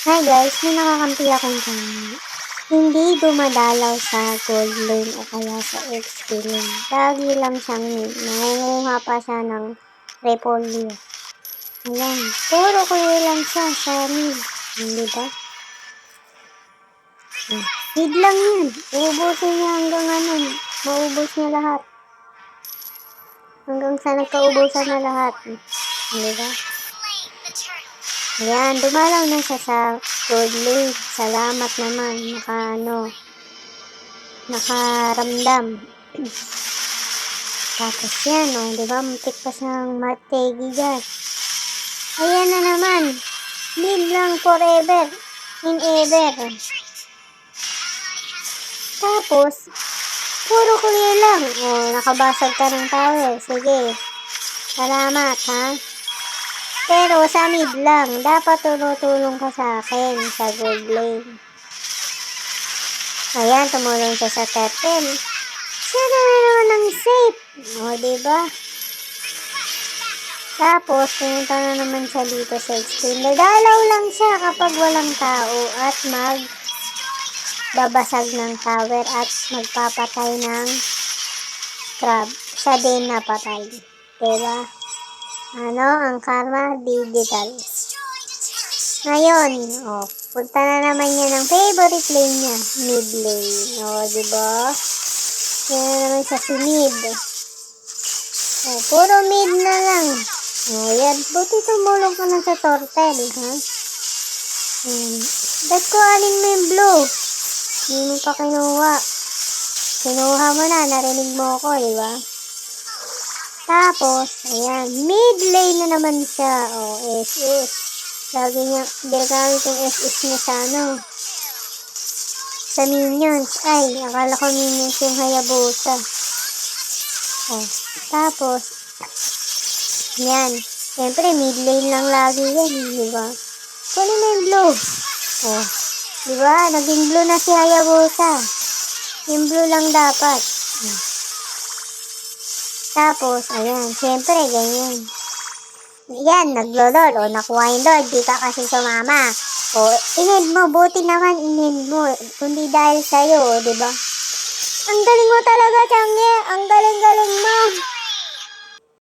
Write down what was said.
Hi guys, may nakakampi akong channel. Hindi dumadalaw sa gold lane o kaya sa XP lane. Lagi lang siyang nangunguha pa siya ng repolyo. Ayan, puro kuya lang siya sa mid. Hindi ba? Mid lang yan. Uubusin niya hanggang ano, maubos niya lahat. Hanggang sa nagkaubusan na lahat. Hindi ba? Ayan, dumalaw na siya sa gold lane. Salamat naman. Nakaramdam. Tapos yan, di ba? Muntik pa siyang mategi dyan. Ayan na naman. Mid lang forever. In ever. Tapos, puro clear lang. Nakabasag ka ng tower. Sige. Salamat, ha? Pero sa mid lang, dapat tulong ka sa akin sa gold lane. Ayan, tumulong siya sa turtle. Siya na naman ng safe. Diba? Tapos, pumunta na naman siya dito sa extreme. Dadalaw lang siya kapag walang tao at magbabasag ng tower at magpapatay ng crab. Siya din napatay. Diba? Ang karma digital. Ngayon, punta na naman niya ng favorite lane niya, mid lane. Diba? Yan na naman siya si mid. Puro mid na lang. Yan. Buti tumulong ka na sa turtle, ha? Ba't ko alin mo yung blue? Hindi mo pa kinuha. Kinuha mo na, narinig mo ako, diba? Tapos, ayan, mid lane na naman siya. SS. Lagi niya, ginagamit yung SS niya sa minions. Ay, akala ko minions yung Hayabusa. Tapos, yan. Siyempre, mid lane lang lagi yan, diba? Kunin mo yung blue. Diba? Naging blue na si Hayabusa. Yung blue lang dapat. Tapos, ayan, siyempre, ganyan. Yan, naglolol. Nakuha yung lord, di ka kasi sumama. Inend mo, buti naman inend mo. Kundi dahil sa'yo, diba? Ang galing mo talaga, Changge. Ang galing-galing mo.